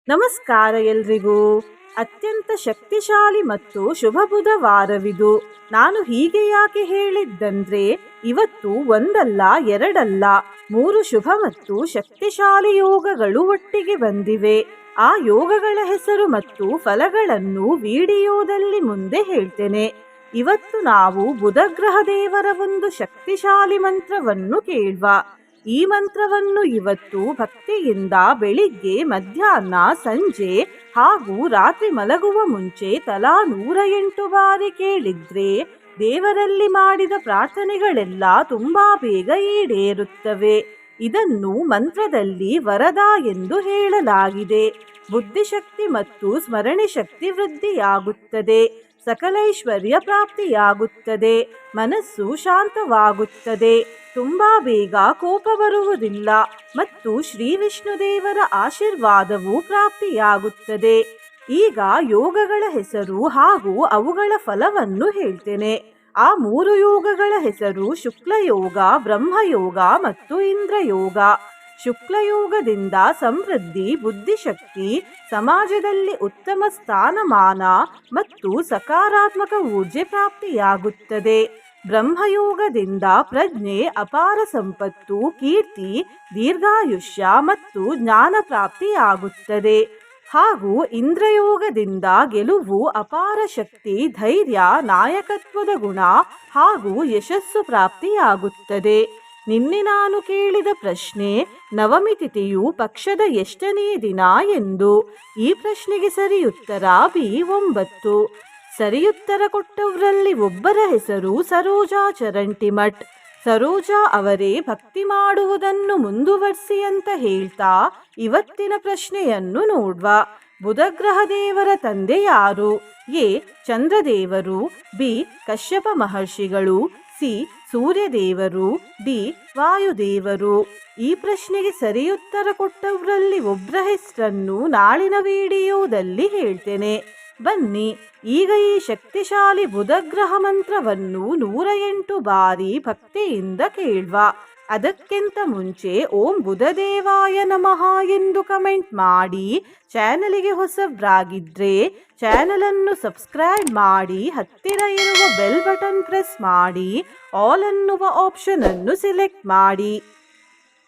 ನಮಸ್ಕಾರ ಎಲ್ರಿಗೂ. ಅತ್ಯಂತ ಶಕ್ತಿಶಾಲಿ ಮತ್ತು ಶುಭ ಬುಧವಾರವಿದು. ನಾನು ಹೀಗೆ ಯಾಕೆ ಹೇಳಿದ್ದಂದ್ರೆ, ಇವತ್ತು ಒಂದಲ್ಲ ಎರಡಲ್ಲ 3 ಶುಭ ಮತ್ತು ಶಕ್ತಿಶಾಲಿ ಯೋಗಗಳು ಒಟ್ಟಿಗೆ ಬಂದಿವೆ. ಆ ಯೋಗಗಳ ಹೆಸರು ಮತ್ತು ಫಲಗಳನ್ನು ವಿಡಿಯೋದಲ್ಲಿ ಮುಂದೆ ಹೇಳ್ತೇನೆ. ಇವತ್ತು ನಾವು ಬುಧಗ್ರಹ ದೇವರ ಒಂದು ಶಕ್ತಿಶಾಲಿ ಮಂತ್ರವನ್ನು ಕೇಳುವ. ಈ ಮಂತ್ರವನ್ನು ಇವತ್ತು ಭಕ್ತಿಯಿಂದ ಬೆಳಿಗ್ಗೆ, ಮಧ್ಯಾಹ್ನ, ಸಂಜೆ ಹಾಗೂ ರಾತ್ರಿ ಮಲಗುವ ಮುಂಚೆ ತಲಾ 108 ಬಾರಿ ಕೇಳಿದ್ರೆ ದೇವರಲ್ಲಿ ಮಾಡಿದ ಪ್ರಾರ್ಥನೆಗಳೆಲ್ಲ ತುಂಬಾ ಬೇಗ ಈಡೇರುತ್ತವೆ. ಇದನ್ನು ಮಂತ್ರದಲ್ಲಿ ವರದ ಎಂದು ಹೇಳಲಾಗಿದೆ. ಬುದ್ಧಿಶಕ್ತಿ ಮತ್ತು ಸ್ಮರಣೆ ಶಕ್ತಿ ವೃದ್ಧಿಯಾಗುತ್ತದೆ. ಸಕಲೈಶ್ವರ್ಯ ಪ್ರಾಪ್ತಿಯಾಗುತ್ತದೆ. ಮನಸ್ಸು ಶಾಂತವಾಗುತ್ತದೆ. ತುಂಬಾ ಬೇಗ ಕೋಪ ಬರುವುದಿಲ್ಲ ಮತ್ತು ಶ್ರೀ ವಿಷ್ಣು ದೇವರ ಆಶೀರ್ವಾದವು ಪ್ರಾಪ್ತಿಯಾಗುತ್ತದೆ. ಈಗ ಯೋಗಗಳ ಹೆಸರು ಹಾಗೂ ಅವುಗಳ ಫಲವನ್ನು ಹೇಳ್ತೇನೆ. ಆ 3 ಯೋಗಗಳ ಹೆಸರು ಶುಕ್ಲಯೋಗ, ಬ್ರಹ್ಮಯೋಗ ಮತ್ತು ಇಂದ್ರಯೋಗ. ಶುಕ್ಲಯೋಗದಿಂದ ಸಮೃದ್ಧಿ, ಬುದ್ಧಿಶಕ್ತಿ, ಸಮಾಜದಲ್ಲಿ ಉತ್ತಮ ಸ್ಥಾನಮಾನ ಮತ್ತು ಸಕಾರಾತ್ಮಕ ಊರ್ಜೆ ಪ್ರಾಪ್ತಿಯಾಗುತ್ತದೆ. ಬ್ರಹ್ಮಯೋಗದಿಂದ ಪ್ರಜ್ಞೆ, ಅಪಾರ ಸಂಪತ್ತು, ಕೀರ್ತಿ, ದೀರ್ಘಾಯುಷ್ಯ ಮತ್ತು ಜ್ಞಾನ ಪ್ರಾಪ್ತಿಯಾಗುತ್ತದೆ. ಹಾಗೂ ಇಂದ್ರಯೋಗದಿಂದ ಗೆಲುವು, ಅಪಾರ ಶಕ್ತಿ, ಧೈರ್ಯ, ನಾಯಕತ್ವದ ಗುಣ ಹಾಗೂ ಯಶಸ್ಸು ಪ್ರಾಪ್ತಿಯಾಗುತ್ತದೆ. ನಿನ್ನೆ ನಾನು ಕೇಳಿದ ಪ್ರಶ್ನೆ, ನವಮಿ ತಿಥಿಯು ಪಕ್ಷದ ಎಷ್ಟನೇ ದಿನ ಎಂದು. ಈ ಪ್ರಶ್ನೆಗೆ ಸರಿಯುತ್ತರ B9. ಸರಿಯುತ್ತರ ಕೊಟ್ಟವರಲ್ಲಿ ಒಬ್ಬರ ಹೆಸರು ಸರೋಜಾ ಚರಂಟಿಮಠ್. ಸರೋಜಾ ಅವರೇ ಭಕ್ತಿ ಮಾಡುವುದನ್ನು ಮುಂದುವರಿಸಿ ಅಂತ ಹೇಳ್ತಾ ಇವತ್ತಿನ ಪ್ರಶ್ನೆಯನ್ನು ನೋಡ್ವ. ಬುಧಗ್ರಹ ದೇವರ ತಂದೆ ಯಾರು? ಎ. ಚಂದ್ರದೇವರು, ಬಿ. ಕಶ್ಯಪ ಮಹರ್ಷಿಗಳು, ಸಿ. ಸೂರ್ಯದೇವರು, ಡಿ. ವಾಯುದೇವರು. ಈ ಪ್ರಶ್ನೆಗೆ ಸರಿಯುತ್ತರ ಕೊಟ್ಟವರಲ್ಲಿ ಒಬ್ಬರ ಹೆಸರನ್ನು ನಾಳಿನ ವಿಡಿಯೋದಲ್ಲಿ ಹೇಳ್ತೇನೆ. ಬನ್ನಿ ಈಗ ಈ ಶಕ್ತಿಶಾಲಿ ಬುಧಗ್ರಹ ಮಂತ್ರವನ್ನು 108 ಬಾರಿ ಭಕ್ತಿಯಿಂದ ಕೇಳುವ. ಅದಕ್ಕಿಂತ ಮುಂಚೆ ಓಂ ಬುಧದೇವಾಯ ನಮಃ ಎಂದು ಕಮೆಂಟ್ ಮಾಡಿ. ಚಾನಲಿಗೆ ಹೊಸಬ್ರಾಗಿದ್ರೆ ಚಾನಲನ್ನು ಸಬ್ಸ್ಕ್ರೈಬ್ ಮಾಡಿ, ಹತ್ತಿರ ಇರುವ ಬೆಲ್ ಬಟನ್ ಪ್ರೆಸ್ ಮಾಡಿ, ಆಲ್ ಅನ್ನುವ ಆಪ್ಷನ್ ಅನ್ನು ಸೆಲೆಕ್ಟ್ ಮಾಡಿ.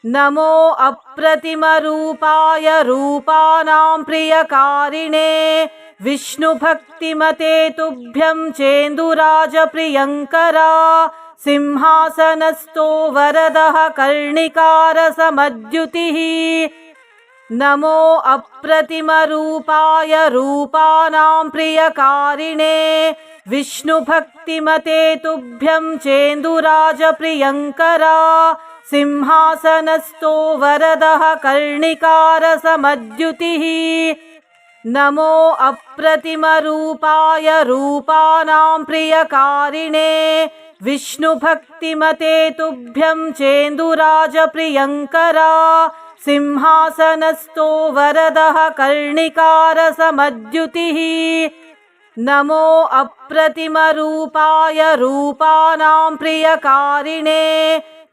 ನಮೋ ಅಪ್ರತಿಮ ರೂಪಾಯ ರೂಪಾನಾಂ ಪ್ರಿಯಕಾರಿಣೇ ವಿಷ್ಣು ಭಕ್ತಿಮತೆ ತುಭ್ಯಂ ಚೇಂದುರಾಜ ಪ್ರಿಯಂಕರ ಸಿಂಹಾಸನಸ್ಥೋ ವರದಃ ಕರ್ಣಿಕಾರ ಸಮದ್ಯುತಿಃ. ನಮೋ ಅಪ್ರತಿಮ ರೂಪಾಯ ರೂಪಾನಾಂ ಪ್ರಿಯಕಾರಿಣೇ ವಿಷ್ಣು ಭಕ್ತಿಮತೆ ತುಭ್ಯಂ ಚೇಂದುರಾಜ ಪ್ರಿಯಂಕರ ಸಿಂಹಾಸನಸ್ಥೋ ವರದಃ ಕರ್ಣಿಕಾರ ಸಮದ್ಯುತಿಃ. ನಮೋ ಅಪ್ರತಿಮ ರೂಪಾಯ ರೂಪಾನಾಂ ಪ್ರಿಯಕಾರಿಣೇ ವಿಷ್ಣು ಭಕ್ತಿಮತೆ ತುಭ್ಯಂ ಚೇಂದುರಾಜ ಪ್ರಿಯಂಕರ ಸಿಂಹಾಸನಸ್ಥೋ ವರದಃ ಕರ್ಣಿಕಾರ ಸಮದ್ಯುತಿಃ. ನಮೋ ಅಪ್ರತಿಮ ರೂಪಾಯ ರೂಪಾನಾಂ ಪ್ರಿಯಕಾರಿಣೇ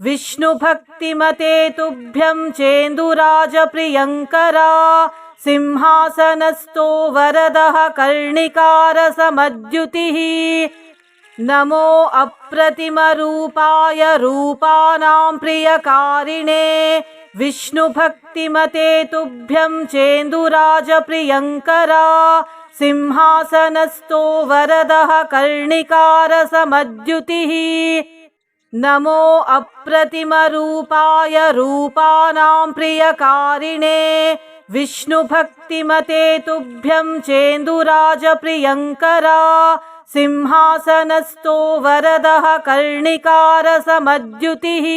ವಿಷ್ಣು ಭಕ್ತಿಮತೆ ತುಭ್ಯಂ ಚೇಂದುರಾಜ ಪ್ರಿಯಂಕರ ಸಿಂಹಾಸನಸ್ಥೋ ವರದಃ ಕರ್ಣಿಕಾರ ಸಮದ್ಯುತಿಃ. ನಮೋ ಅಪ್ರತಿಮ ರೂಪಾಯ ರೂಪಾನಾಂ ಪ್ರಿಯಕಾರಿಣೇ ವಿಷ್ಣು ಭಕ್ತಿಮತೆ ತುಭ್ಯಂ ಚೇಂದುರಾಜ ಪ್ರಿಯಂಕರ ಸಿಂಹಾಸನಸ್ಥೋ ವರದಃ ಕರ್ಣಿಕಾರ ಸಮದ್ಯುತಿಃ. ನಮೋ ಅಪ್ರತಿಮ ರೂಪಾಯ ರೂಪಾನಾಂ ಪ್ರಿಯಕಾರಿಣೇ ವಿಷ್ಣು ಭಕ್ತಿಮತೆ ತುಭ್ಯಂ ಚೇಂದುರಾಜ ಪ್ರಿಯಂಕರ ಸಿಂಹಾಸನಸ್ಥೋ ವರದಃ ಕರ್ಣಿಕಾರ ಸಮದ್ಯುತಿಃ.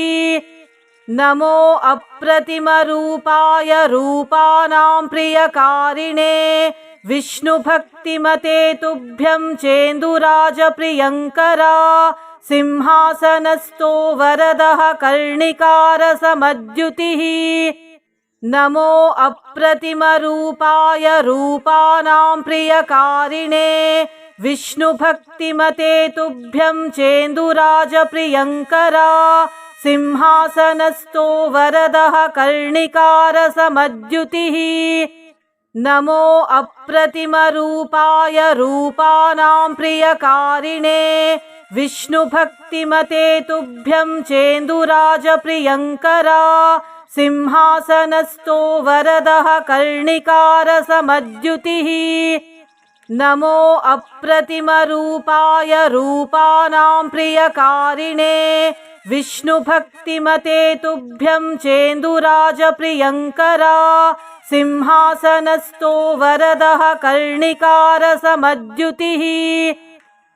ನಮೋ ಅಪ್ರತಿಮ ರೂಪಾಯ ರೂಪಾನಾಂ ಪ್ರಿಯಕಾರಿಣೇ ವಿಷ್ಣು ಭಕ್ತಿಮತೆ ತುಭ್ಯಂ ಚೇಂದುರಾಜ ಪ್ರಿಯಂಕರ ಸಿಂಹಾಸನಸ್ಥೋ ವರದಃ ಕರ್ಣಿಕಾರ ಸಮದ್ಯುತಿಃ. ನಮೋ ಅಪ್ರತಿಮ ರೂಪಾಯ ರೂಪಾನಾಂ ಪ್ರಿಯಕಾರಿಣೇ ವಿಷ್ಣು ಭಕ್ತಿಮತೆ ತುಭ್ಯಂ ಚೇಂದುರಾಜ ಪ್ರಿಯಂಕರ ಸಿಂಹಾಸನಸ್ಥೋ ವರದಃ ಕರ್ಣಿಕಾರ ಸಮದ್ಯುತಿಃ. नमो अप्रतिमरूपाय रूपाणां प्रियकारिणे विष्णुभक्तिमते तुभ्यं चेन्दुराजप्रियङ्करा सिंहासनस्थो वरदः कर्णिकारसमद्युतिः नमो अप्रतिमरूपाय रूपाणां प्रियकारिणे विष्णुभक्तिमते तुभ्यं चेन्दुराजप्रियङ्करा सिंहासनस्थो वरदः कर्णिकारसमद्युतिः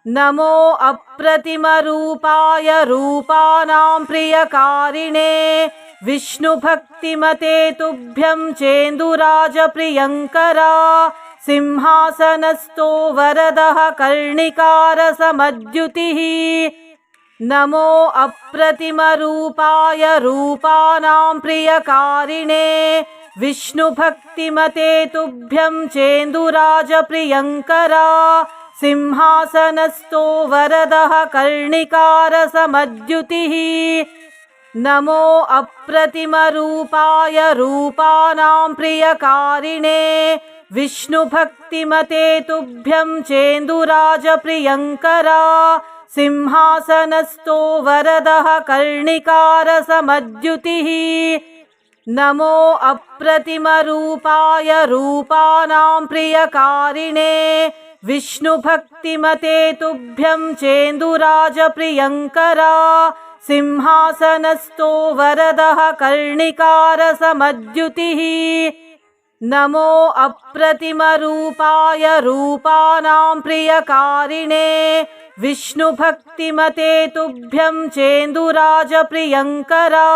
नमो अप्रतिमरूपाय रूपाणां प्रियकारिणे विष्णुभक्तिमते तुभ्यं चेन्दुराजप्रियङ्करा सिंहासनस्थो वरदः कर्णिकारसमद्युतिः नमो अप्रतिमरूपाय रूपाणां प्रियकारिणे विष्णुभक्तिमते तुभ्यं चेन्दुराजप्रियङ्करा सिंहासनस्थो वरदः कर्णिकारसमद्युतिः नमो अप्रतिमरूपाय रूपाणां प्रियकारिणे विष्णुभक्तिमते तुभ्यं चेन्दुराजप्रियङ्करा सिंहासनस्थो वरदः कर्णिकारसमद्युतिः नमो अप्रतिमरूपाय रूपाणां प्रियकारिणे विष्णुभक्तिमते तुभ्यं चेन्दुराजप्रियङ्करा सिंहासनस्थो वरदः कर्णिकारसमद्युतिः नमो अप्रतिमरूपाय रूपाणां प्रियकारिणे विष्णुभक्तिमते तुभ्यं चेन्दुराजप्रियङ्करा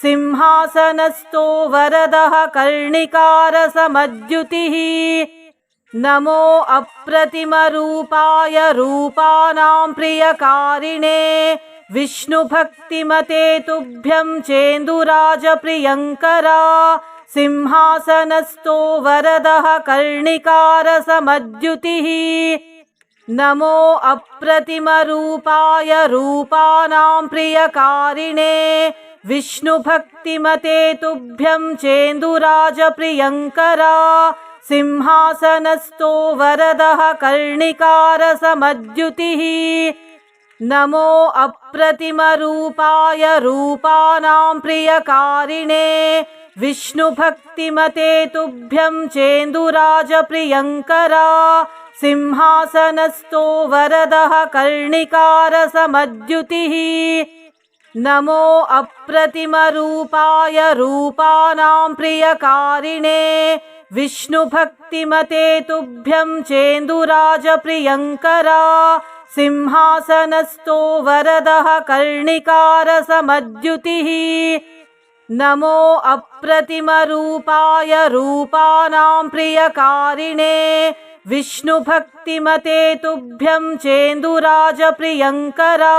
सिंहासनस्थो वरदः कर्णिकारसमद्युतिः नमो अप्रतिमरूपाय रूपाणां प्रियकारिणे विष्णुभक्तिमते तुभ्यं चेन्दुराजप्रियङ्करा सिंहासनस्थो वरदः कर्णिकारसमद्युतिः नमो अप्रतिमरूपाय रूपाणां प्रियकारिणे विष्णुभक्तिमते तुभ्यं चेन्दुराजप्रियङ्करा सिंहासनस्थो वरदः कर्णिकारसमद्युतिः नमो अप्रतिमरूपाय रूपाणां प्रियकारिणे विष्णुभक्तिमते तुभ्यं चेन्दुराजप्रियङ्करा सिंहासनस्थो वरदः कर्णिकारसमद्युतिः नमो अप्रतिमरूपाय रूपाणां प्रियकारिणे विष्णुभक्तिमते तुभ्यं चेन्दुराजप्रियङ्करा सिंहासनस्थो वरदः कर्णिकारसमद्युतिः नमो अप्रतिमरूपाय रूपाणां प्रियकारिणे विष्णुभक्तिमते तुभ्यं चेन्दुराजप्रियङ्करा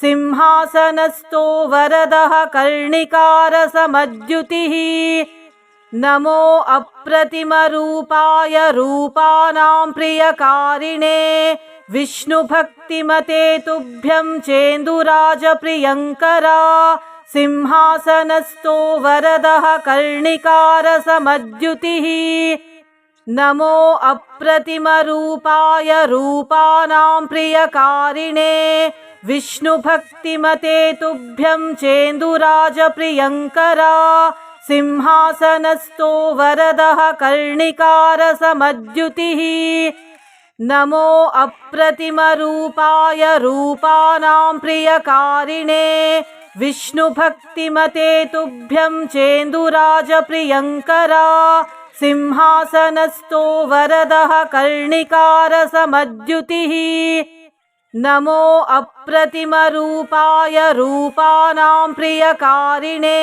सिंहासनस्थो वरदः कर्णिकारसमद्युतिः नमो अप्रतिमरूपाय रूपाणां प्रियकारिणे विष्णुभक्तिमते तुभ्यं चेन्दुराजप्रियङ्करा सिंहासनस्थो वरदः कर्णिकारसमद्युतिः नमो अप्रतिमरूपाय रूपाणां प्रियकारिणे विष्णुभक्तिमते तुभ्यं चेन्दुराजप्रियङ्करा सिंहासनस्थो वरदः कर्णिकारसमद्युतिः नमो अप्रतिमरूपाय रूपाणां प्रियकारिणे विष्णुभक्तिमते तुभ्यं चेन्दुराजप्रियङ्करा सिंहासनस्थो वरदः कर्णिकारसमद्युतिः नमो अप्रतिमरूपाय रूपाणां प्रियकारिणे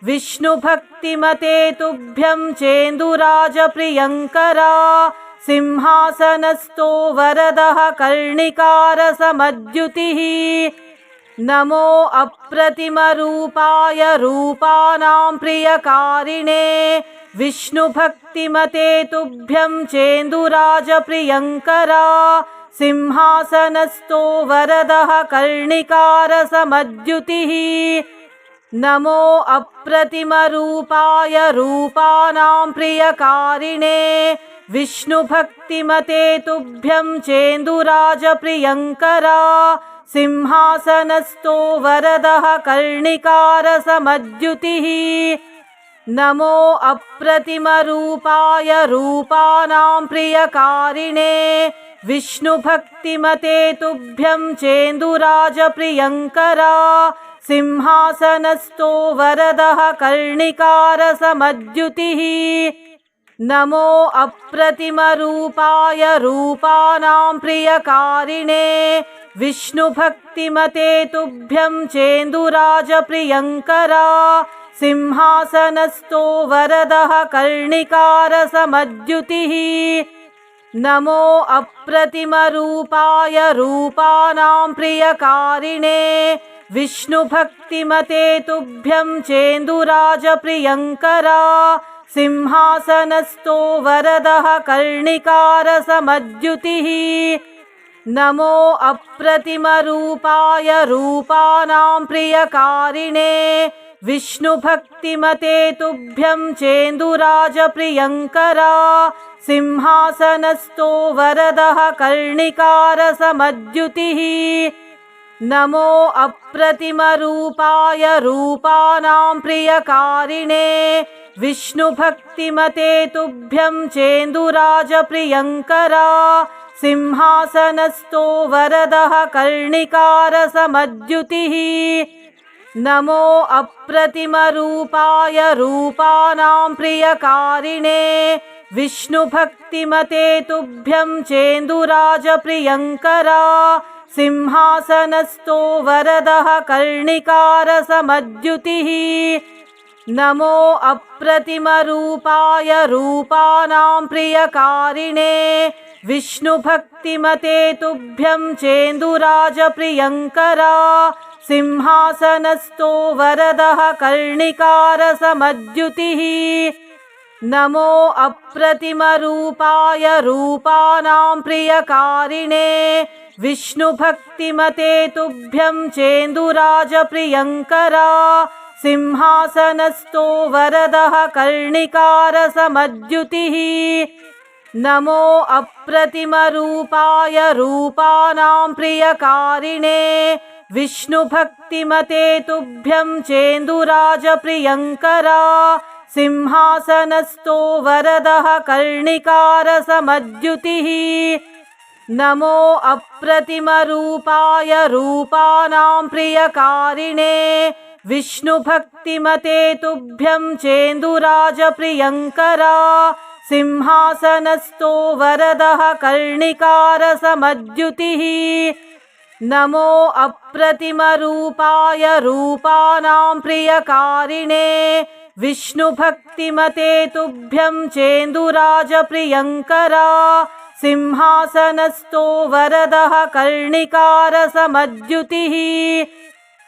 विष्णुभक्तिमते तुभ्यं चेन्दुराजप्रियङ्करा सिंहासनस्थो वरदः कर्णिकारसमद्युतिः नमो अप्रतिमरूपाय रूपाणां प्रियकारिणे विष्णुभक्तिमते तुभ्यं चेन्दुराजप्रियङ्करा सिंहासनस्थो वरदः कर्णिकारसमद्युतिः नमो अप्रतिमरूपाय रूपाणां प्रियकारिणे विष्णुभक्तिमते तुभ्यं चेन्दुराजप्रियङ्करा सिंहासनस्थो वरदः कर्णिकारसमद्युतिः नमो अप्रतिमरूपाय रूपाणां प्रियकारिणे विष्णुभक्तिमते तुभ्यं चेन्दुराजप्रियङ्करा सिंहासनस्थो वरदः कर्णिकारसमद्युतिः नमो अप्रतिमरूपाय रूपाणां प्रियकारिणे विष्णुभक्तिमते तुभ्यं चेन्दुराजप्रियङ्करा सिंहासनस्थो वरदः कर्णिकारसमद्युतिः नमो अप्रतिमरूपाय रूपाणां प्रियकारिणे विष्णुभक्तिमते तुभ्यं चेन्दुराजप्रियङ्करा सिंहासनस्थो वरदः कर्णिकारसमद्युतिः नमो अप्रतिमरूपाय रूपाणां प्रियकारिणे विष्णुभक्तिमते तुभ्यं चेन्दुराजप्रियङ्करा सिंहासनस्थो वरदः कर्णिकारसमद्युतिः नमो अप्रतिमरूपाय रूपाणां प्रियकारिणे विष्णुभक्तिमते तुभ्यं चेन्दुराजप्रियङ्करा सिंहासनस्थो वरदः कर्णिकारसमद्युतिः नमो अप्रतिमरूपाय रूपाणां प्रियकारिणे विष्णुभक्तिमते तुभ्यं चेन्दुराजप्रियङ्करा सिंहासनस्थो वरदः कर्णिकारसमद्युतिः नमो अप्रतिमरूपाय रूपाणां प्रियकारिणे विष्णुभक्तिमते तुभ्यं चेन्दुराजप्रियङ्करा सिंहासनस्थो वरदः कर्णिकारसमद्युतिः नमो अप्रतिमरूपाय रूपाणां प्रियकारिणे विष्णुभक्तिमते तुभ्यं चेन्दुराजप्रियङ्करा सिंहासनस्थो वरदः कर्णिकारसमद्युतिः नमो अप्रतिमरूपाय रूपाणां प्रियकारिणे विष्णुभक्तिमते तुभ्यं चेन्दुराजप्रियङ्करा सिंहासनस्थो वरदः कर्णिकारसमद्युतिः नमो अप्रतिमरूपाय रूपाणां प्रियकारिणे विष्णुभक्तिमते तुभ्यं चेन्दुराजप्रियङ्करा सिंहासनस्थो वरदः कर्णिकारसमद्युतिः नमो अप्रतिमरूपाय रूपाणां प्रियकारिणे विष्णुभक्तिमते तुभ्यं चेन्दुराजप्रियङ्करा सिंहासनस्थो वरदः कर्णिकारसमद्युतिः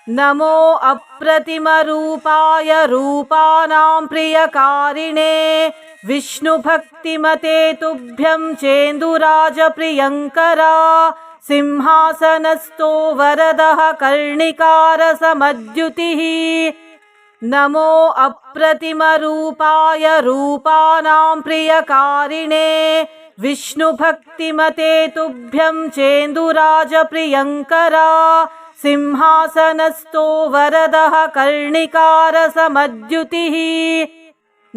नमो अप्रतिमरूपाय रूपाणां प्रियकारिणे विष्णुभक्तिमते तुभ्यं चेन्दुराजप्रियङ्करा सिंहासनस्थो वरदः कर्णिकारसमद्युतिः नमो अप्रतिमरूपाय रूपाणां प्रियकारिणे विष्णुभक्तिमते तुभ्यं चेन्दुराजप्रियङ्करा सिंहासनस्थो वरदः कर्णिकारसमद्युतिः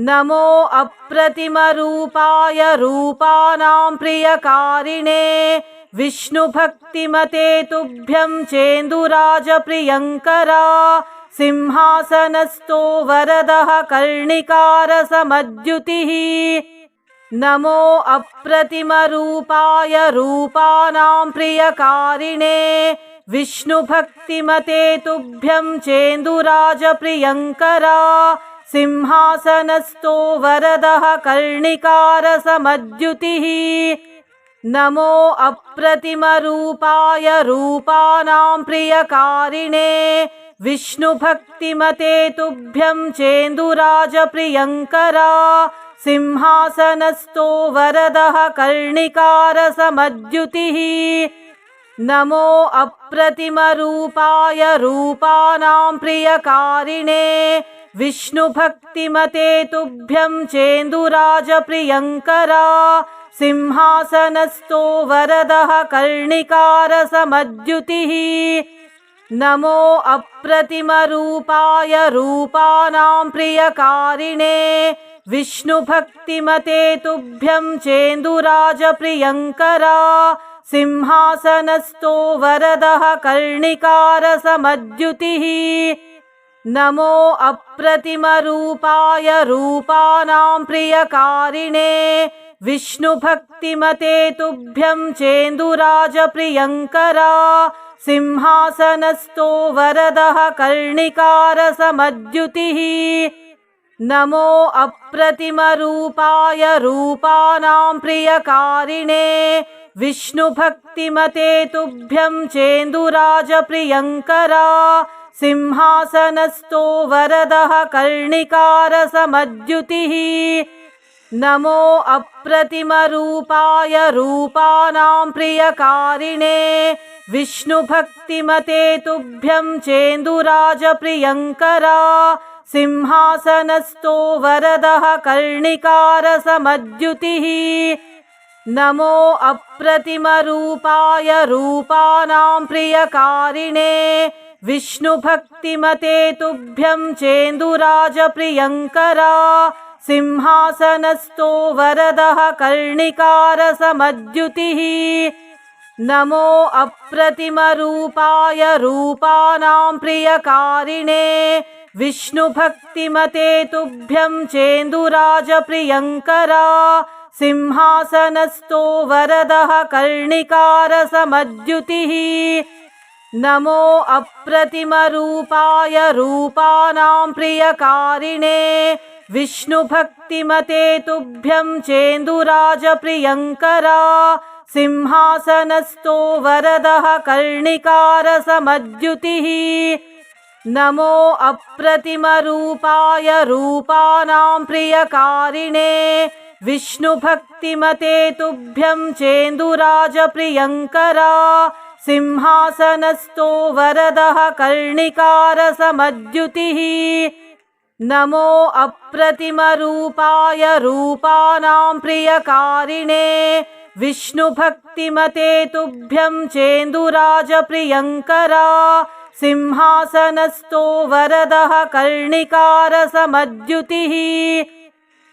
नमो अप्रतिमरूपाय रूपाणां प्रियकारिणे विष्णुभक्तिमते तुभ्यं चेन्दुराजप्रियङ्करा सिंहासनस्थो वरदः कर्णिकारसमद्युतिः नमो अप्रतिमरूपाय रूपाणां प्रियकारिणे विष्णुभक्तिमते तुभ्यं चेन्दुराजप्रियङ्करा सिंहासनस्थो वरदः कर्णिकारसमद्युतिः नमो अप्रतिमरूपाय रूपाणां प्रियकारिणे विष्णुभक्तिमते तुभ्यं चेन्दुराजप्रियङ्करा सिंहासनस्थो वरदः कर्णिकारसमद्युतिः नमो अप्रतिमरूपाय रूपाणां प्रियकारिणे विष्णुभक्तिमते तुभ्यं चेन्दुराजप्रियङ्करा सिंहासनस्थो वरदः कर्णिकारसमद्युतिः नमो अप्रतिमरूपाय रूपाणां प्रियकारिणे विष्णुभक्तिमते तुभ्यं चेन्दुराजप्रियङ्करा सिंहासनस्थो वरदः कर्णिकारसमद्युतिः नमो अप्रतिमरूपाय रूपाणां प्रियकारिणे विष्णुभक्तिमते तुभ्यं चेन्दुराजप्रियङ्करा सिंहासनस्थो वरदः कर्णिकारसमद्युतिः नमो अप्रतिमरूपाय रूपाणां प्रियकारिणे विष्णुभक्तिमते तुभ्यं चेन्दुराजप्रियङ्करा सिंहासनस्थो वरदः कर्णिकारसमद्युतिः नमो अप्रतिमरूपाय रूपाणां प्रियकारिणे विष्णुभक्तिमते तुभ्यं चेन्दुराजप्रियङ्करा सिंहासनस्थो वरदः कर्णिकारसमद्युतिः नमो अप्रतिमरूपाय रूपाणां प्रियकारिणे विष्णुभक्तिमते तुभ्यं चेन्दुराजप्रियङ्करा सिंहासनस्थो वरदः कर्णिकारसमद्युतिः नमो अप्रतिमरूपाय रूपाणां प्रियकारिणे विष्णुभक्तिमते तुभ्यं चेन्दुराजप्रियङ्करा सिंहासनस्थो वरदः कर्णिकारसमद्युतिः नमो अप्रतिमरूपाय रूपाणां प्रियकारिणे विष्णुभक्तिमते तुभ्यं चेन्दुराजप्रियङ्करा सिंहासनस्थो वरदः कर्णिकारसमद्युतिः नमो अप्रतिमरूपाय रूपाणां प्रियकारिणे विष्णुभक्तिमते तुभ्यं चेन्दुराजप्रियङ्करा सिंहासनस्थो वरदः कर्णिकारसमद्युतिः नमो अप्रतिमरूपाय रूपाणां प्रियकारिणे विष्णुभक्तिमते तुभ्यं चेन्दुराजप्रियङ्करा सिंहासनस्थो वरदः कर्णिकारसमद्युतिः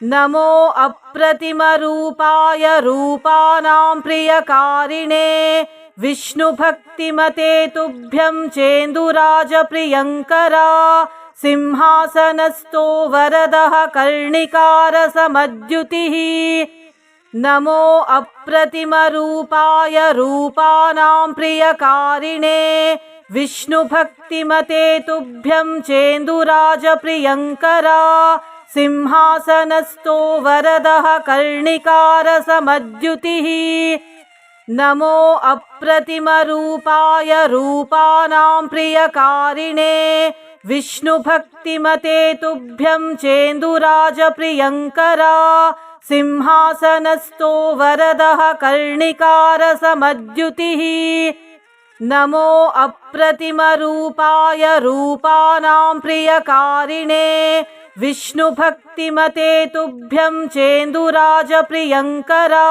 नमो अप्रतिमरूपाय रूपाणां प्रियकारिणे विष्णुभक्तिमते तुभ्यं चेन्दुराजप्रियङ्करा सिंहासनस्थो वरदः कर्णिकारसमद्युतिः नमो अप्रतिमरूपाय रूपाणां प्रियकारिणे विष्णुभक्तिमते तुभ्यं चेन्दुराजप्रियङ्करा सिंहासनस्थो वरदः कर्णिकारसमद्युतिः नमो अप्रतिमरूपाय रूपाणां प्रियकारिणे विष्णुभक्तिमते तुभ्यं चेन्दुराजप्रियङ्करा सिंहासनस्थो वरदः कर्णिकारसमद्युतिः नमो अप्रतिमरूपाय रूपाणां प्रियकारिणे विष्णुभक्तिमते तुभ्यं चेन्दुराजप्रियङ्करा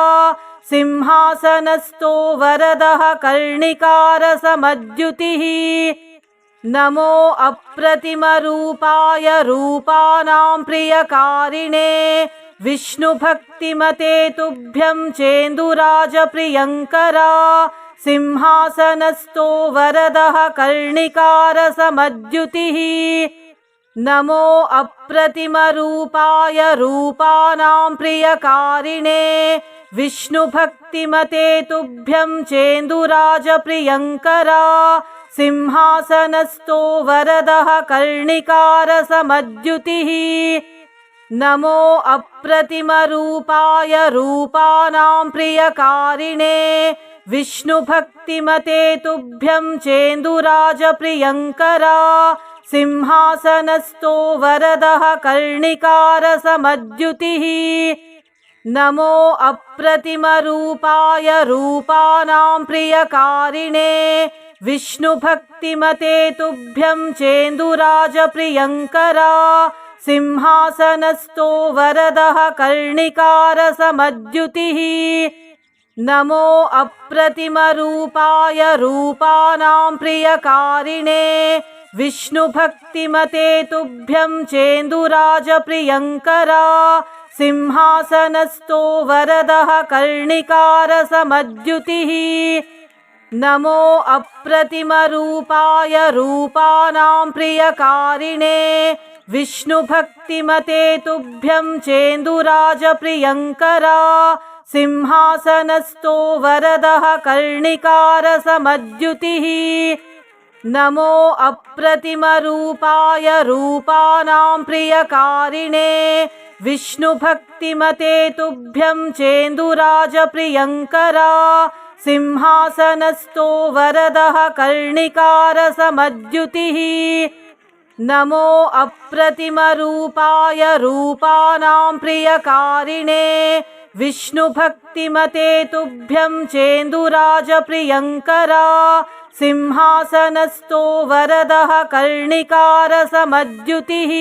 सिंहासनस्थो वरदः कर्णिकारसमद्युतिः नमो अप्रतिमरूपाय रूपाणां प्रियकारिणे विष्णुभक्तिमते तुभ्यं चेन्दुराजप्रियङ्करा सिंहासनस्थो वरदः कर्णिकारसमद्युतिः नमो अप्रतिमरूपाय रूपाणां प्रियकारिणे विष्णुभक्तिमते तुभ्यं चेन्दुराजप्रियङ्करा सिंहासनस्थो वरदः कर्णिकारसमद्युतिः नमो अप्रतिमरूपाय रूपाणां प्रियकारिणे विष्णुभक्तिमते तुभ्यं चेन्दुराजप्रियङ्करा सिंहासनस्थो वरदः कर्णिकारसमद्युतिः नमो अप्रतिमरूपाय रूपाणां प्रियकारिणे विष्णुभक्तिमते तुभ्यं चेन्दुराजप्रियङ्करा सिंहासनस्थो वरदः कर्णिकारसमद्युतिः नमो अप्रतिमरूपाय रूपाणां प्रियकारिणे विष्णुभक्तिमते तुभ्यं चेन्दुराजप्रियङ्करा सिंहासनस्थो वरदः कर्णिकारसमद्युतिः नमो अप्रतिमरूपाय रूपाणां प्रियकारिणे विष्णुभक्तिमते तुभ्यं चेन्दुराजप्रियङ्करा सिंहासनस्थो वरदः कर्णिकारसमद्युतिः नमो अप्रतिमरूपाय रूपाणां प्रियकारिणे विष्णुभक्तिमते तुभ्यं चेन्दुराजप्रियङ्करा सिंहासनस्थो वरदः कर्णिकारसमद्युतिः नमो अप्रतिमरूपाय रूपाणां प्रियकारिणे विष्णुभक्तिमते तुभ्यं चेन्दुराजप्रियङ्करा सिंहासनस्थो वरदः कर्णिकारसमद्युतिः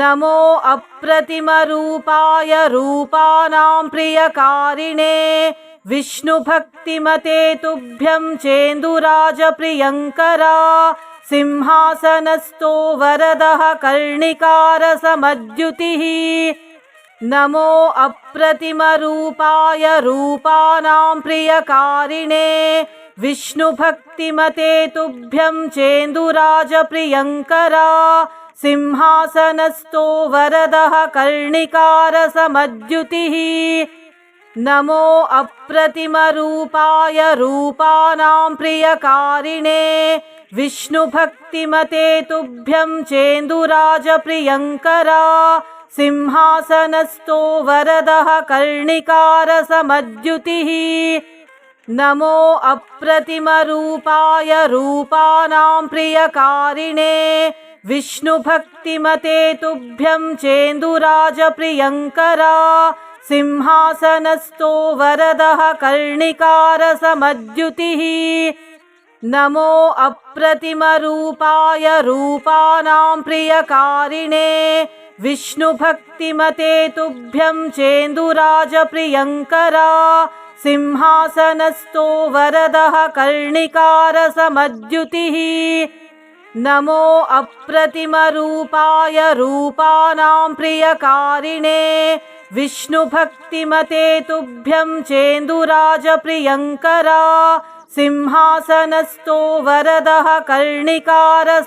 नमो अप्रतिमरूपाय रूपाणां प्रियकारिणे विष्णुभक्तिमते तुभ्यं चेन्दुराजप्रियङ्करा सिंहासनस्थो वरदः कर्णिकारसमद्युतिः नमो अप्रतिमरूपाय रूपाणां प्रियकारिणे विष्णुभक्तिमते तुभ्यं चेन्दुराजप्रियङ्करा सिंहासनस्थो वरदः कर्णिकारसमद्युतिः नमो अप्रतिमरूपाय रूपाणां प्रियकारिणे विष्णुभक्तिमते तुभ्यं चेन्दुराजप्रियङ्करा सिंहासनस्थो वरदः कर्णिकारसमद्युतिः नमो अप्रतिमरूपाय रूपाणां प्रियकारिणे विष्णुभक्तिमते तुभ्यं चेन्दुराजप्रियङ्करा सिंहासनस्थो वरदः कर्णिकारसमद्युतिः नमो अप्रतिमरूपाय रूपाणां प्रियकारिणे विष्णुभक्तिमते तुभ्यं चेन्दुराजप्रियङ्करा सिंहासनस्थो वरदः कर्णिकारसमद्युतिः नमो अप्रतिमरूपाय रूपाणां प्रियकारिणे विष्णुभक्तिमते तुभ्यं चेन्दुराजप्रियङ्करा सिंहासनस्थो वरदः कर्णिकारसमद्युतिः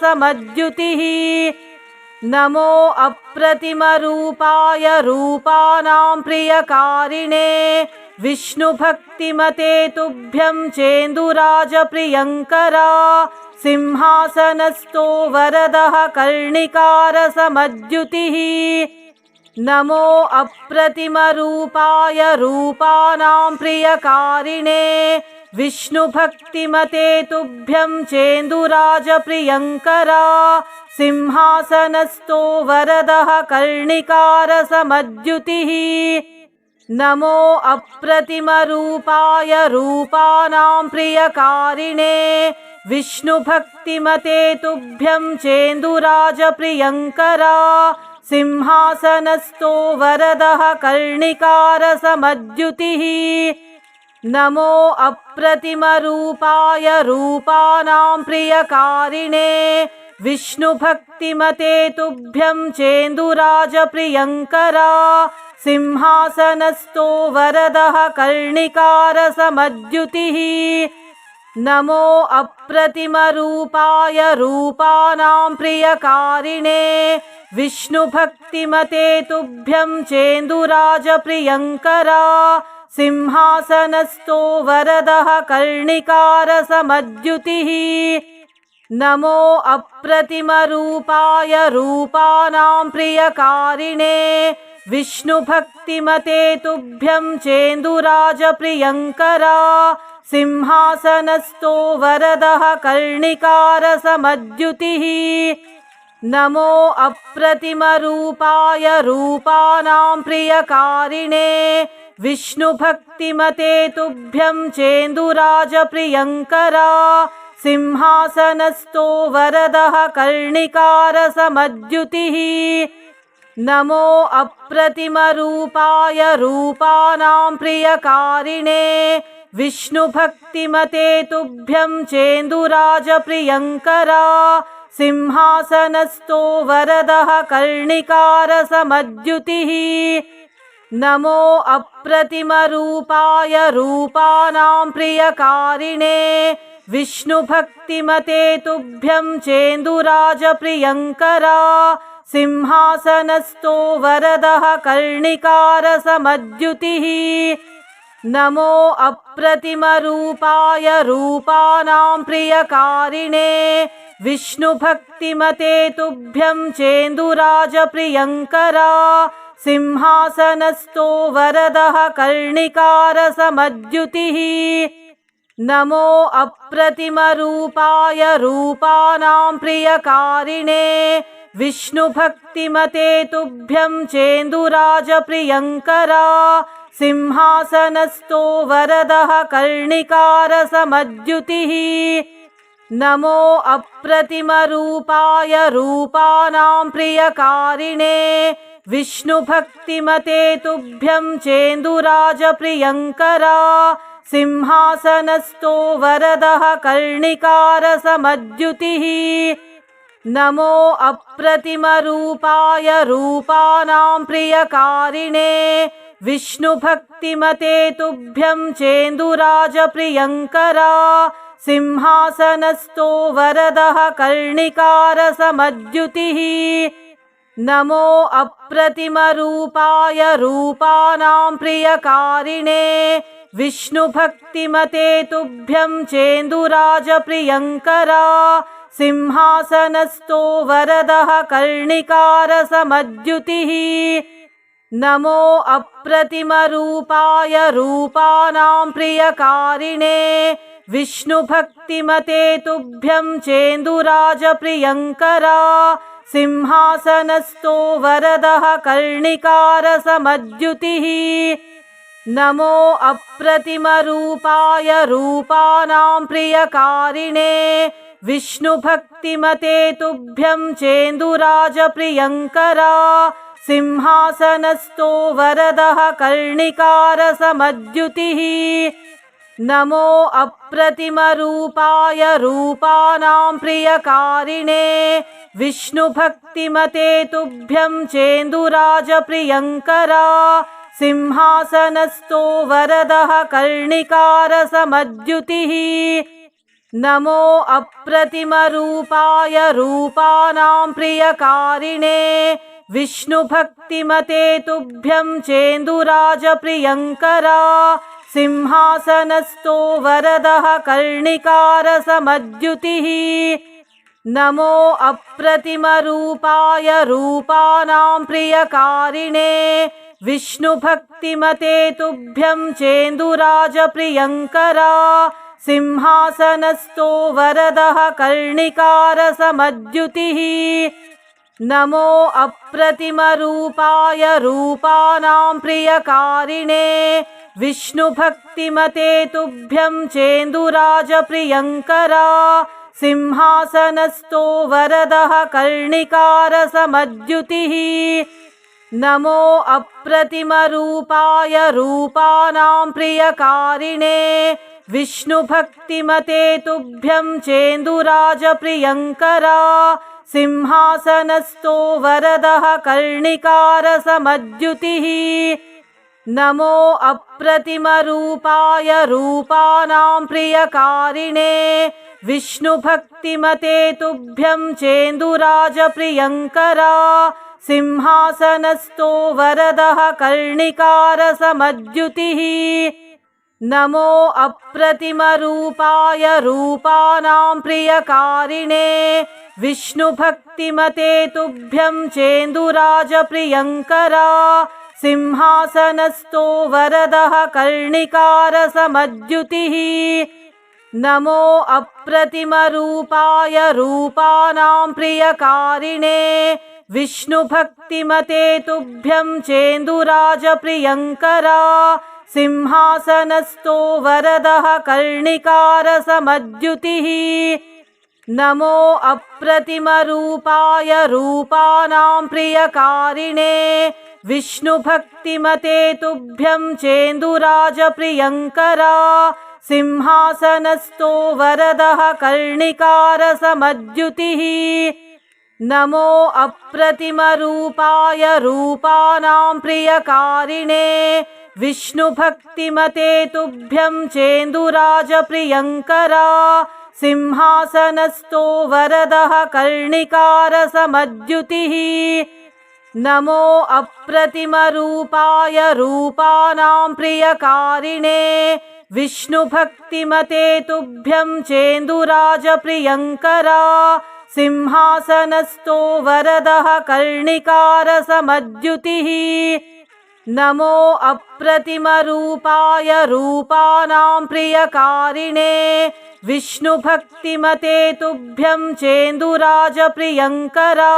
नमो अप्रतिमरूपाय रूपाणां प्रियकारिणे विष्णुभक्तिमते तुभ्यं चेन्दुराजप्रियङ्करा सिंहासनस्थो वरदः कर्णिकारसमद्युतिः नमो अप्रतिमरूपाय रूपाणां प्रियकारिणे विष्णुभक्तिमते तुभ्यं चेन्दुराजप्रियङ्करा सिंहासनस्थो वरदः कर्णिकारसमद्युतिः नमो अप्रतिमरूपाय रूपाणां प्रियकारिणे विष्णुभक्तिमते तुभ्यं चेन्दुराजप्रियङ्करा सिंहासनस्थो वरदः कर्णिकारसमद्युतिः नमो अप्रतिमरूपाय रूपाणां प्रियकारिणे विष्णुभक्तिमते तुभ्यं चेन्दुराजप्रियङ्करा सिंहासनस्थो वरदः कर्णिकारसमद्युतिः नमो अप्रतिमरूपाय रूपाणां प्रियकारिणे विष्णुभक्तिमते तुभ्यं चेन्दुराजप्रियङ्करा सिंहासनस्थो वरदः कर्णिकारसमद्युतिः नमो अप्रतिमरूपाय रूपाणां प्रियकारिणे विष्णुभक्तिमते तुभ्यं चेन्दुराजप्रियङ्करा सिंहासनस्थो वरदः कर्णिकारसमद्युतिः नमो अप्रतिमरूपाय रूपाणां प्रियकारिणे विष्णुभक्तिमते तुभ्यं चेन्दुराजप्रियङ्करा सिंहासनस्थो वरदः कर्णिकारसमद्युतिः नमो अप्रतिमरूपाय रूपाणां प्रियकारिणे विष्णुभक्तिमते तुभ्यं चेन्दुराजप्रियङ्करा सिंहासनस्थो वरदः कर्णिकारसमद्युतिः नमो अप्रतिमरूपाय रूपाणां प्रियकारिणे विष्णुभक्तिमते तुभ्यं चेन्दुराजप्रियङ्करा सिंहासनस्थो वरदः कर्णिकारसमद्युतिः नमो अप्रतिमरूपाय रूपाणां प्रियकारिणे विष्णुभक्तिमते तुभ्यं चेन्दुराजप्रियङ्करा सिंहासनस्थो वरदः कर्णिकारसमद्युतिः नमो अप्रतिमरूपाय रूपाणां प्रियकारिणे विष्णुभक्तिमते तुभ्यं चेन्दुराजप्रियङ्करा सिंहासनस्थो वरदः कर्णिकारसमद्युतिः नमो अप्रतिमरूपाय रूपाणां प्रियकारिणे विष्णुभक्तिमते तुभ्यं चेन्दुराजप्रियङ्करा सिंहासनस्थो वरदः कर्णिकारसमद्युतिः नमो अप्रतिमरूपाय रूपाणां प्रियकारिणे विष्णुभक्तिमते तुभ्यं चेन्दुराजप्रियङ्करा सिंहासनस्थो वरदः कर्णिकारसमद्युतिः नमो अप्रतिमरूपाय रूपाणां प्रियकारिणे विष्णुभक्तिमते तुभ्यं चेन्दुराजप्रियङ्करा सिंहासनस्थो वरदः कर्णिकारसमद्युतिः नमो अप्रतिमरूपाय रूपाणां प्रियकारिणे विष्णुभक्तिमते तुभ्यं चेन्दुराजप्रियङ्करा सिंहासनस्थो वरदः कर्णिकारसमद्युतिः नमो अप्रतिमरूपाय रूपाणां प्रियकारिणे विष्णुभक्तिमते तुभ्यं चेन्दुराजप्रियङ्करा सिंहासनस्थो वरदः कर्णिकारसमद्युतिः नमो अप्रतिमरूपाय रूपाणां प्रियकारिणे विष्णुभक्तिमते तुभ्यं चेन्दुराजप्रियङ्करा सिंहासनस्थो वरदः कर्णिकारसमद्युतिः नमो अप्रतिमरूपाय रूपाणां प्रियकारिणे विष्णुभक्तिमते तुभ्यं चेन्दुराजप्रियङ्करा सिंहासनस्थो वरदः कर्णिकारसमद्युतिः नमो अप्रतिमरूपाय रूपाणां प्रियकारिणे विष्णुभक्तिमते तुभ्यं चेन्दुराजप्रियङ्करा सिंहासनस्थो वरदः कर्णिकारसमद्युतिः नमो अप्रतिमरूपाय रूपाणां प्रियकारिणे विष्णुभक्तिमते तुभ्यं चेन्दुराजप्रियङ्करा सिंहासनस्थो वरदः कर्णिकारसमद्युतिः नमो अप्रतिमरूपाय रूपाणां प्रियकारिणे विष्णुभक्तिमते तुभ्यं चेन्दुराजप्रियङ्करा सिंहासनस्थो वरदः कर्णिकारसमद्युतिः नमो अप्रतिमरूपाय रूपाणां प्रियकारिणे विष्णुभक्तिमते तुभ्यं चेन्दुराजप्रियङ्करा सिंहासनस्थो वरदः कर्णिकारसमद्युतिः नमो अप्रतिमरूपाय रूपाणां प्रियकारिणे विष्णुभक्तिमते तुभ्यं चेन्दुराजप्रियङ्करा सिंहासनस्थो वरदः कर्णिकारसमद्युतिः नमो अप्रतिमरूपाय रूपाणां प्रियकारिणे विष्णुभक्तिमते तुभ्यं चेन्दुराजप्रियङ्करा सिंहासनस्थो वरदः कर्णिकारसमद्युतिः नमो अप्रतिमरूपाय रूपाणां प्रियकारिणे विष्णुभक्तिमते तुभ्यं चेन्दुराजप्रियङ्करा सिंहासनस्थो वरदः कर्णिकारसमद्युतिः नमो अप्रतिमरूपाय रूपाणां प्रियकारिणे विष्णुभक्तिमते तुभ्यं चेन्दुराजप्रियङ्करा सिंहासनस्थो वरदः कर्णिकारसमद्युतिः नमो अप्रतिमरूपाय रूपाणां प्रियकारिणे विष्णुभक्तिमते तुभ्यं चेन्दुराजप्रियङ्करा सिंहासनस्थो वरदः कर्णिकारसमद्युतिः नमो अप्रतिमरूपाय रूपाणां प्रियकारिणे विष्णुभक्तिमते तुभ्यं चेन्दुराजप्रियङ्करा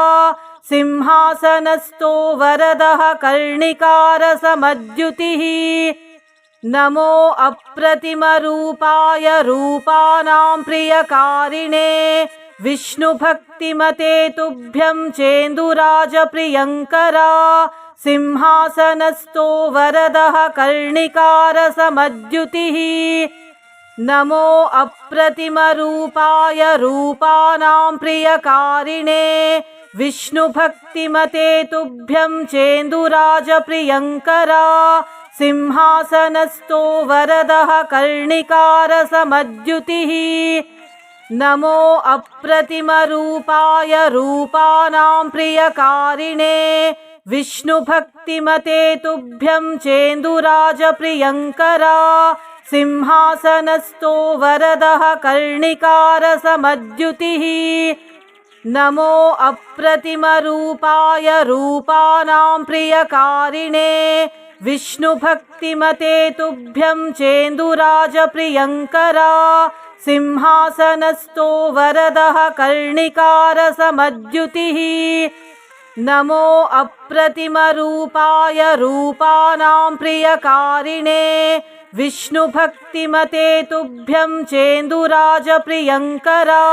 सिंहासनस्थो वरदः कर्णिकारसमद्युतिः नमो अप्रतिमरूपाय रूपाणां प्रियकारिणे विष्णुभक्तिमते तुभ्यं चेन्दुराजप्रियङ्करा सिंहासनस्थो वरदः कर्णिकारसमद्युतिः नमो अप्रतिमरूपाय रूपाणां प्रियकारिणे विष्णुभक्तिमते तुभ्यं चेन्दुराजप्रियङ्करा सिंहासनस्थो वरदः कर्णिकारसमद्युतिः नमो अप्रतिमरूपाय रूपाणां प्रियकारिणे विष्णुभक्तिमते तुभ्यं चेन्दुराजप्रियङ्करा सिंहासनस्थो वरदः कर्णिकारसमद्युतिः नमो अप्रतिमरूपाय रूपाणां प्रियकारिणे विष्णुभक्तिमते तुभ्यं चेन्दुराजप्रियङ्करा सिंहासनस्थो वरदः कर्णिकारसमद्युतिः नमो अप्रतिमरूपाय रूपाणां प्रियकारिणे विष्णुभक्तिमते तुभ्यं चेन्दुराजप्रियङ्करा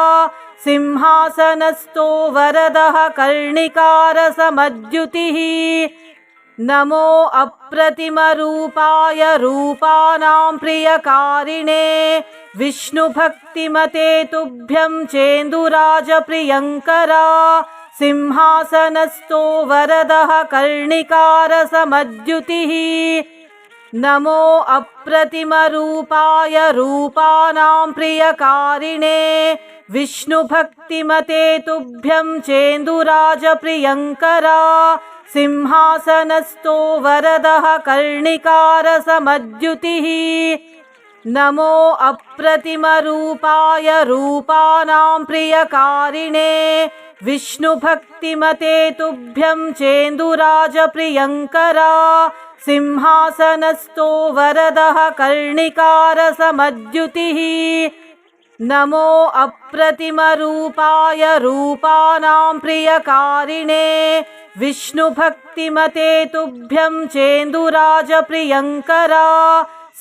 सिंहासनस्थो वरदः कर्णिकारसमद्युतिः नमो अप्रतिमरूपाय रूपाणां प्रियकारिणे विष्णुभक्तिमते तुभ्यं चेन्दुराजप्रियङ्करा सिंहासनस्थो वरदः कर्णिकारसमद्युतिः नमो अप्रतिमरूपाय रूपाणां प्रियकारिणे विष्णुभक्तिमते तुभ्यं चेन्दुराजप्रियङ्करा सिंहासनस्थो वरदः कर्णिकारसमद्युतिः नमो अप्रतिमरूपाय रूपाणां प्रियकारिणे विष्णुभक्तिमते तुभ्यं चेन्दुराजप्रियङ्करा सिंहासनस्थो वरदः कर्णिकारसमद्युतिः नमो अप्रतिमरूपाय रूपाणां प्रियकारिणे विष्णुभक्तिमते तुभ्यं चेन्दुराजप्रियङ्करा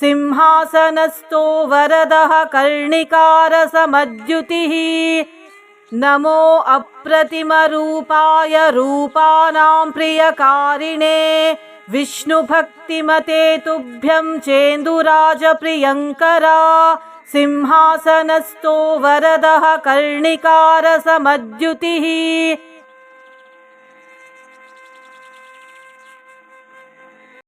सिंहासनस्थो वरदः कर्णिकारसमद्युतिः नमो अप्रतिमरूपाय रूपाणां प्रियकारिणे विष्णुभक्तिमते तुभ्यं चेन्दुराजप्रियङ्करा सिंहासनस्थो वरदः कर्णिकारसमद्युतिः